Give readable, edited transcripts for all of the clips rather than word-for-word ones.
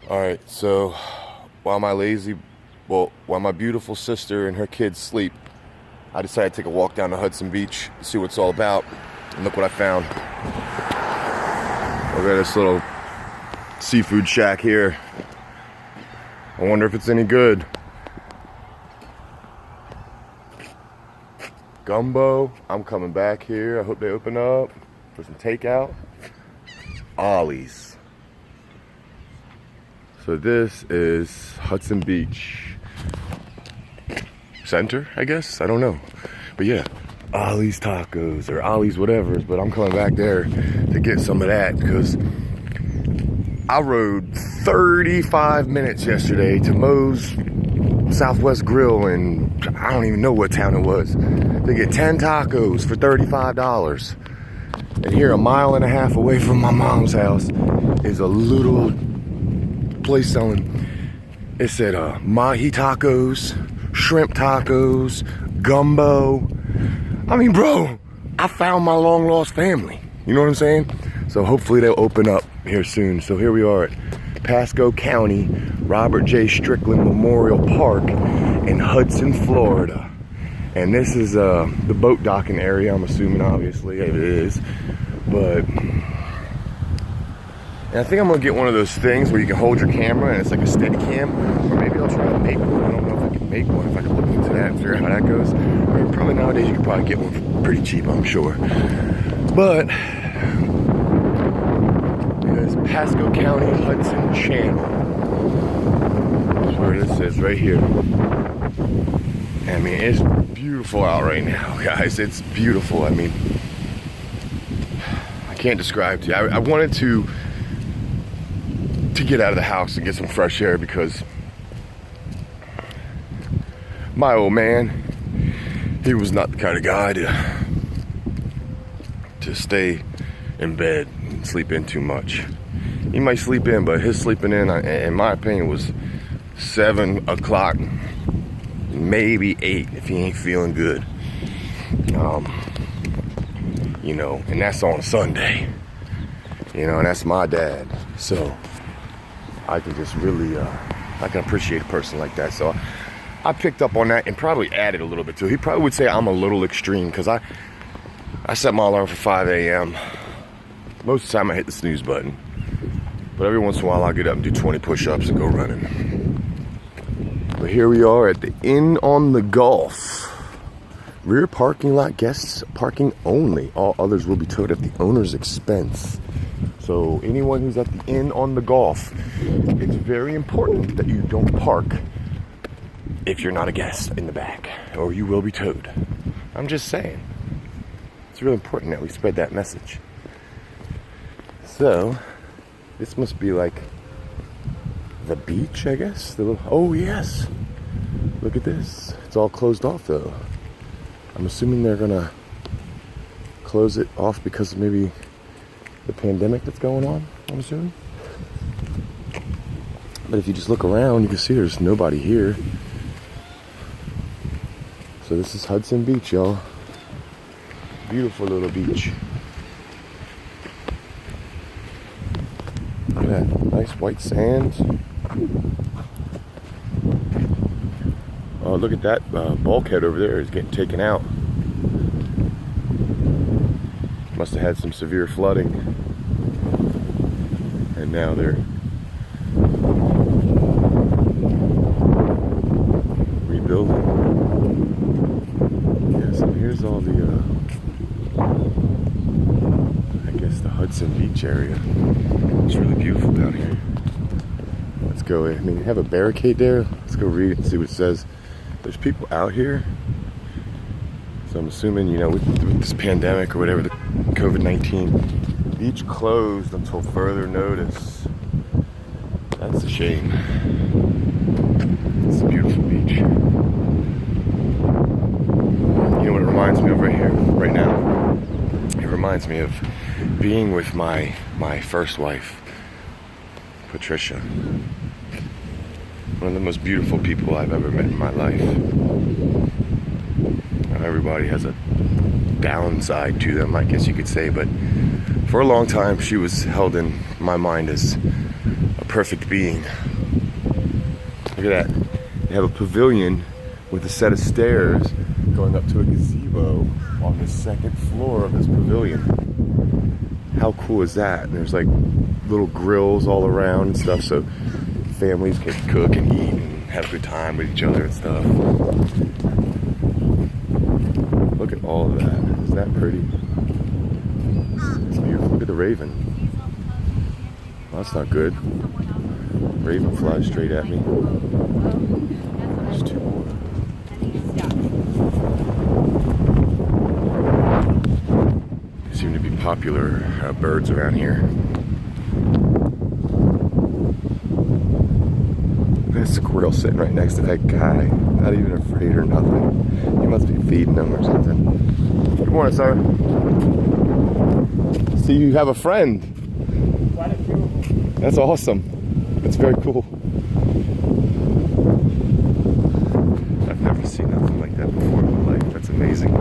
All right, so while my beautiful sister and her kids sleep, I decided to take a walk down to Hudson Beach, see what it's all about, and look what I found. Look at this little seafood shack here. I wonder if it's any good. Gumbo, I'm coming back here. I hope they open up for some takeout. Ollie's. So this is Hudson Beach Center, I guess? I don't know. But yeah, Ollie's Tacos or Ollie's whatever. But I'm coming back there to get some of that because I rode 35 minutes yesterday to Moe's Southwest Grill in, I don't even know what town it was, to get 10 tacos for $35. And here, a mile and a half away from my mom's house, is a little place selling, it said mahi tacos, shrimp tacos, gumbo. I mean, bro, I found my long lost family. You know what I'm saying? So hopefully they'll open up here soon. So here we are at Pasco County, Robert J. Strickland Memorial Park in Hudson, Florida. And this is the boat docking area, I'm assuming, obviously, it is. But, and I think I'm gonna get one of those things where you can hold your camera and it's like a steady cam. Or maybe I'll try to make one. I don't know if I can make one, if I can look into that and figure out how that goes. Or probably nowadays you can probably get one for pretty cheap, I'm sure. But, it's Pasco County Hudson Channel. That's where this is, right here. I mean, it's beautiful out right now, guys. It's beautiful. I mean, I can't describe to you. I wanted to get out of the house and get some fresh air because my old man, he was not the kind of guy to stay in bed and sleep in too much. He might sleep in, but his sleeping in my opinion, was 7 o'clock, maybe 8 if he ain't feeling good. You know, and that's on Sunday. You know, and that's my dad. So I can just really, I can appreciate a person like that. So I picked up on that and probably added a little bit to it. He probably would say I'm a little extreme because I set my alarm for 5 a.m. Most of the time I hit the snooze button. But every once in a while I'll get up and do 20 push-ups and go running. But here we are at the Inn on the Gulf. Rear parking lot, guests parking only. All others will be towed at the owner's expense. So anyone who's at the Inn on the Gulf, it's very important that you don't park if you're not a guest in the back, or you will be towed. I'm just saying. It's really important that we spread that message. So, this must be like the beach, I guess. Oh yes, look at this. It's all closed off though. I'm assuming they're gonna close it off because of maybe the pandemic that's going on, I'm assuming. But if you just look around, you can see there's nobody here. So this is Hudson Beach, y'all. Beautiful little beach. Look at that nice white sand. Oh, look at that bulkhead over there is getting taken out. Must have had some severe flooding. And now they're rebuilding. Yeah, so here's all the, I guess the Hudson Beach area. It's really beautiful down here. Let's go in. I mean, they have a barricade there. Let's go read it and see what it says. There's people out here. So I'm assuming, you know, with this pandemic or whatever, the COVID-19, beach closed until further notice. That's a shame. It's a beautiful beach. You know what it reminds me of right here, right now? It reminds me of being with my first wife, Patricia. One of the most beautiful people I've ever met in my life. Now, everybody has a downside to them, I guess you could say, but for a long time she was held in my mind as a perfect being. Look at that. They have a pavilion with a set of stairs going up to a gazebo on the second floor of this pavilion. How cool is that? And there's like little grills all around and stuff, so families can cook and eat and have a good time with each other and stuff. Look at all of that. Isn't that pretty? It's beautiful. Look at the raven. Well, that's not good. Raven flies straight at me. There's two more. They seem to be popular birds around here. That squirrel sitting right next to that guy, not even afraid or nothing. He must be feeding them or something. Good morning, sir. See, you have a friend. Quite a few of them. That's awesome. That's very cool. I've never seen nothing like that before in my life. That's amazing.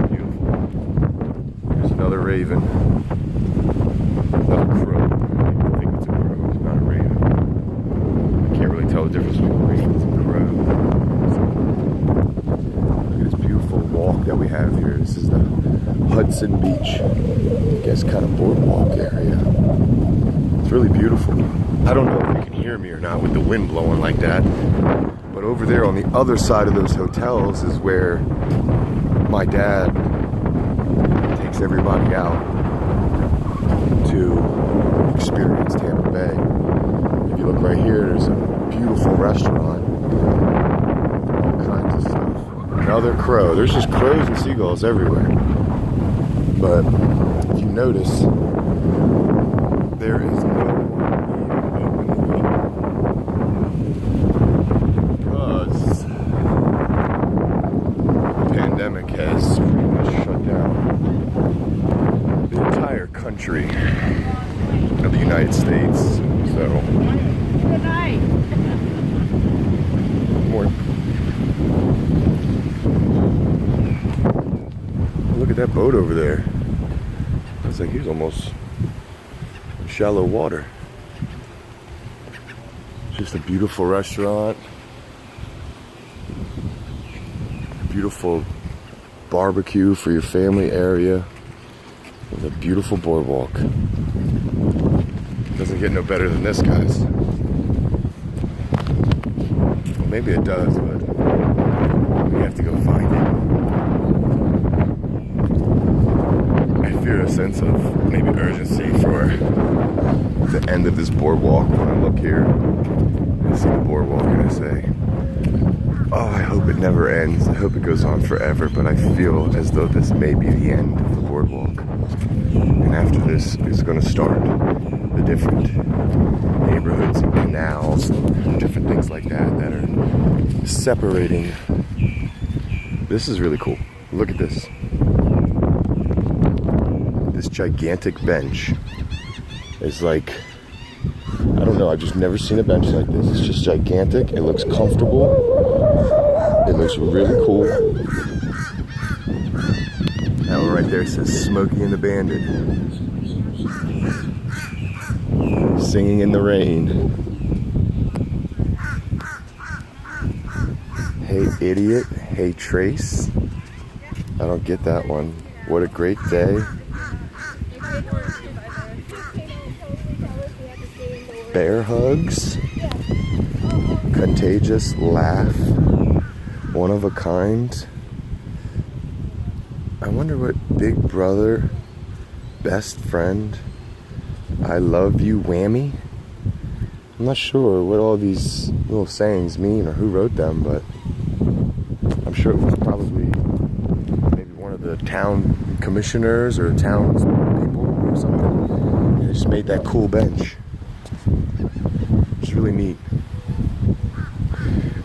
Beautiful. There's another raven. Another crow. I think it's a crow. It's not a raven. I can't really tell the difference between ravens and crows. Look at this beautiful walk that we have here. This is the Hudson Beach, I guess, kind of boardwalk area. It's really beautiful. I don't know if you can hear me or not with the wind blowing like that, but over there on the other side of those hotels is where my dad takes everybody out to experience Tampa Bay. If you look right here, there's a beautiful restaurant, all kinds of stuff. Another crow. There's just crows and seagulls everywhere. But if you notice, there is no because the pandemic has pretty much shut down the entire country of the United States. So, Good night. more. Look at that boat over there. It's like he's almost shallow water. Just a beautiful restaurant. Beautiful barbecue for your family area. With a beautiful boardwalk. Doesn't get no better than this, guys. Well, maybe it does, but we have to go find it. I fear a sense of maybe urgency for the end of this boardwalk when I look here. I see the boardwalk and I say, oh, I hope it never ends. I hope it goes on forever, but I feel as though this may be the end of the boardwalk. And after this is going to start the different neighborhoods and canals and different things like that that are separating. This is really cool. Look at this. This gigantic bench is like, I don't know, I've just never seen a bench like this. It's just gigantic. It looks comfortable. It looks really cool. That one right there says Smokey and the Bandit. Singing in the rain. Hey idiot, hey Trace. I don't get that one. What a great day. Bear hugs. Contagious laugh. One of a kind. I wonder what Big Brother, best friend, I love you whammy. I'm not sure what all these little sayings mean or who wrote them, but I'm sure it was probably maybe one of the town commissioners or townspeople or something. They just made that cool bench. It's really neat.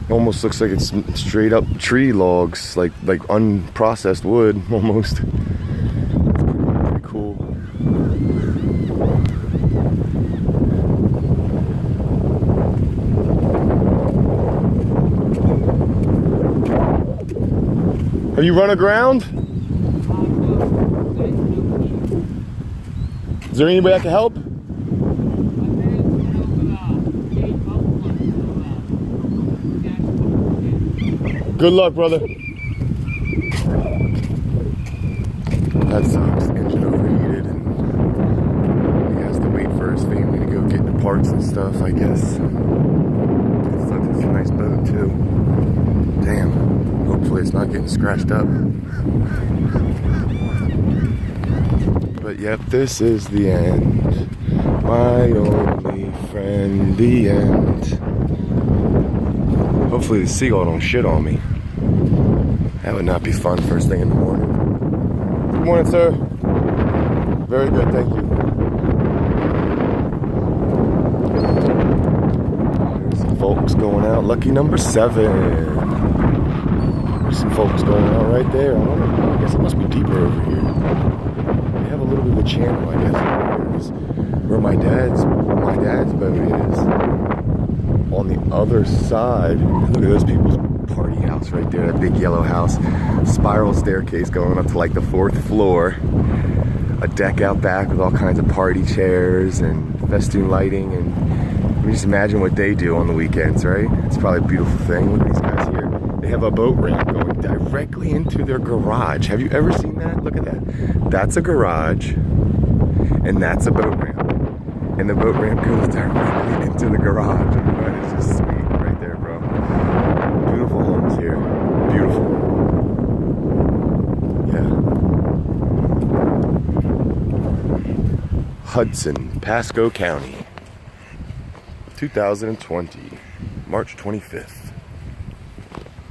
It almost looks like it's straight up tree logs, like unprocessed wood almost. Pretty cool. Have you run aground? Is there any way I can help? Good luck, brother. That sucks. Engine overheated and he has to wait for his family to go get the parts and stuff, I guess. It sucks. It's a nice boat, too. Damn. Hopefully it's not getting scratched up. But yep, this is the end. My only friend, the end. Hopefully the seagull don't shit on me. That would not be fun first thing in the morning. Good morning, sir. Very good, thank you. There's some folks going out. Lucky number 7. There's some folks going out right there. I guess it must be deeper over here. They have a little bit of a channel, I guess, where my dad's boat is. On the other side, look at those people's party house right there, that big yellow house. Spiral staircase going up to like the 4th floor. A deck out back with all kinds of party chairs and festoon lighting, and you just imagine what they do on the weekends, right? It's probably a beautiful thing. Look at these guys here. They have a boat ramp going directly into their garage. Have you ever seen that? Look at that. That's a garage, and that's a boat ramp. And the boat ramp goes directly into the garage. That is just sweet right there, bro. Beautiful homes here. Beautiful. Yeah. Hudson, Pasco County. 2020, March 25th.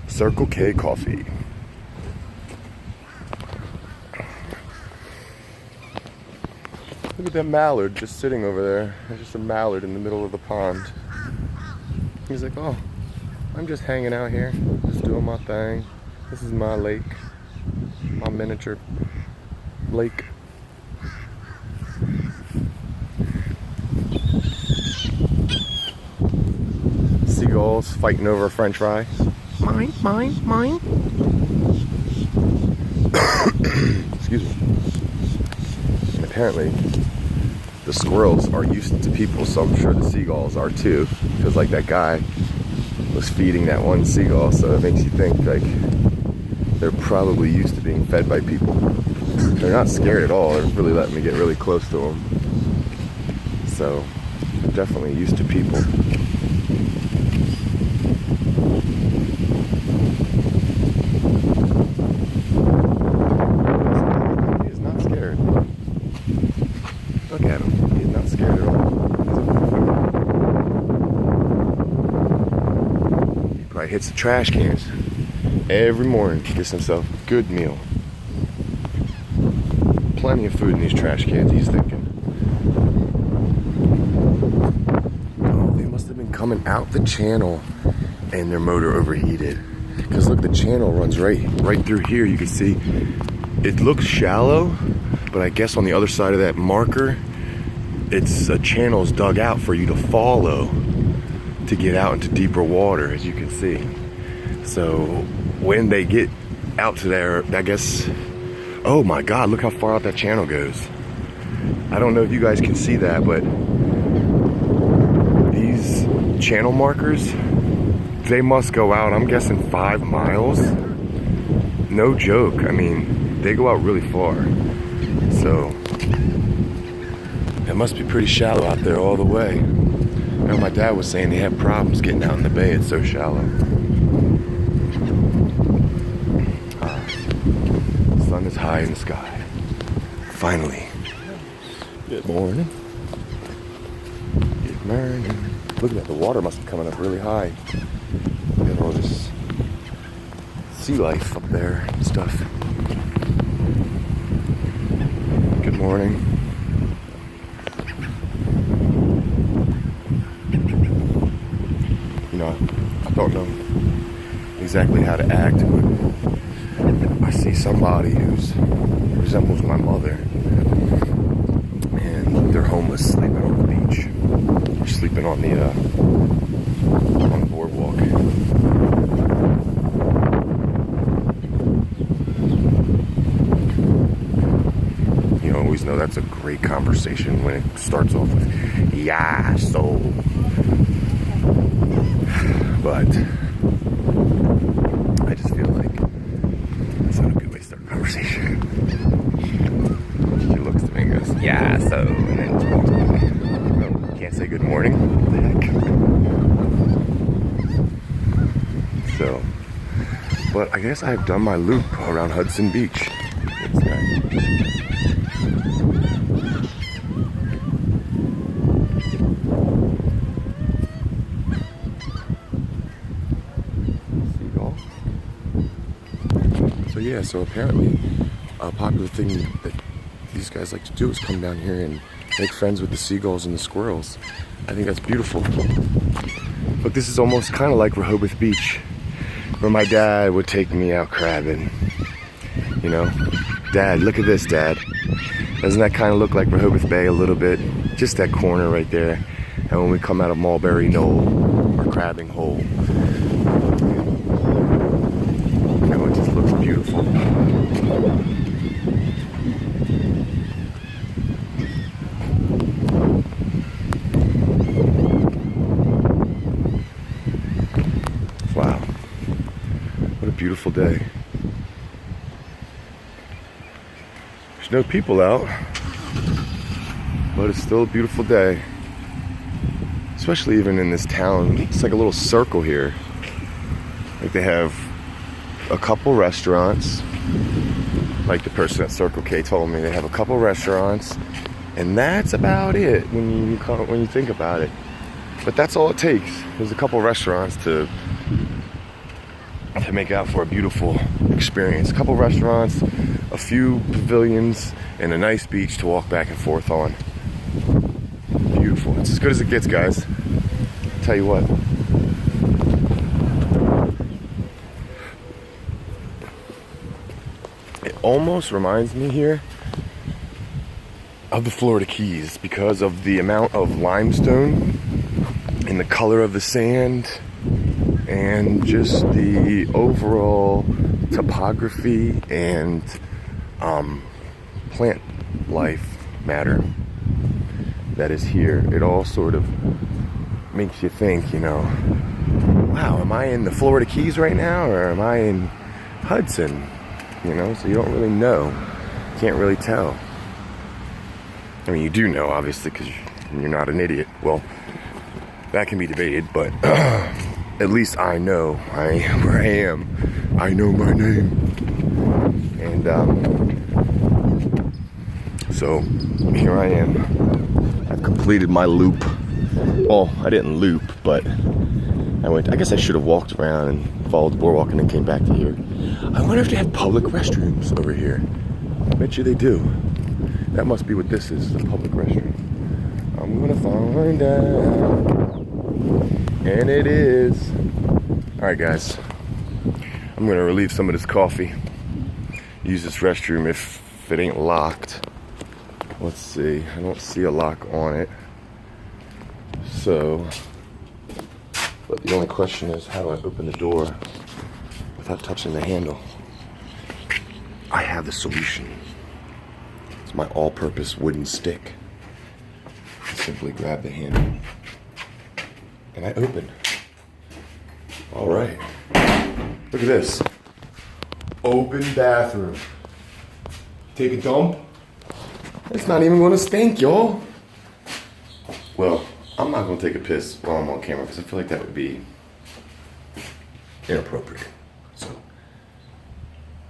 Circle K Coffee. Look at that mallard just sitting over there. There's just a mallard in the middle of the pond. He's like, oh, I'm just hanging out here, just doing my thing. This is my lake, my miniature lake. Seagulls fighting over french fries. Mine, mine, mine. Excuse me. And apparently, the squirrels are used to people, so I'm sure the seagulls are too. Because like that guy was feeding that one seagull, so it makes you think like they're probably used to being fed by people. They're not scared at all. They're really letting me get really close to them. So they're definitely used to people. He is not scared. Look at him. He's not scared at all. He probably hits the trash cans every morning. Gets himself a good meal. Plenty of food in these trash cans, he's thinking. Oh, they must have been coming out the channel and their motor overheated. Because look, the channel runs right through here. You can see it looks shallow, but I guess on the other side of that marker, it's a channel's dug out for you to follow to get out into deeper water, as you can see. So when they get out to there, I guess, oh my God, look how far out that channel goes. I don't know if you guys can see that, but these channel markers, they must go out, I'm guessing 5 miles. No joke. I mean, they go out really far. So it must be pretty shallow out there all the way. I know my dad was saying they have problems getting out in the bay. It's so shallow. The sun is high in the sky. Finally. Good morning. Good morning. Look at that. The water must be coming up really high. Look at all this sea life up there and stuff. Good morning. You know, I don't know exactly how to act, but I see somebody who resembles my mother, and they're homeless, sleeping on the beach. They're sleeping on the boardwalk. You always know that's a great conversation when it starts off with, yeah, so. But I just What the heck? So, but I guess I've done my loop around Hudson Beach. It's nice. Seagull. So yeah, so apparently a popular thing that these guys like to do is come down here and make friends with the seagulls and the squirrels. I think that's beautiful. But this is almost kind of like Rehoboth Beach, where my dad would take me out crabbing. You know, Dad, look at this, Dad. Doesn't that kind of look like Rehoboth Bay a little bit? Just that corner right there. And when we come out of Mulberry Knoll, our crabbing hole, you know, it just looks beautiful. Wow, what a beautiful day. There's no people out, but it's still a beautiful day. Especially even in this town. It's like a little circle here. Like they have a couple restaurants. Like the person at Circle K told me, they have a couple restaurants, and that's about it when you think about it. But that's all it takes. There's a couple restaurants to make out for a beautiful experience. A couple restaurants, a few pavilions, and a nice beach to walk back and forth on. Beautiful. It's as good as it gets, guys. Tell you what. It almost reminds me here of the Florida Keys because of the amount of limestone and the color of the sand and just the overall topography and plant life matter that is here. It all sort of makes you think, you know, wow, am I in the Florida Keys right now or am I in Hudson? You know, so you don't really know. Can't really tell. I mean, you do know, obviously, because you're not an idiot. Well, that can be debated, but at least I know where I am. I know my name. And so here I am. I've completed my loop. Well, I didn't loop, but I guess I should have walked around and followed the boardwalk and then came back to here. I wonder if they have public restrooms over here. I bet you they do. That must be what this is, a public restroom. I'm gonna find out. And it is. Alright guys, I'm gonna relieve some of this coffee. Use this restroom if it ain't locked. Let's see, I don't see a lock on it. So, but the only question is, how do I open the door without touching the handle? I have the solution. It's my all-purpose wooden stick. I simply grab the handle and I open. All right. Look at this. Open bathroom. Take a dump. It's not even gonna stink, y'all. Well, I'm not gonna take a piss while I'm on camera because I feel like that would be inappropriate. So,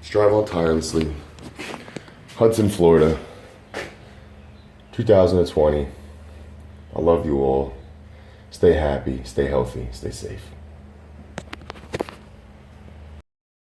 strive on tirelessly. Hudson, Florida, 2020. I love you all. Stay happy, stay healthy, stay safe.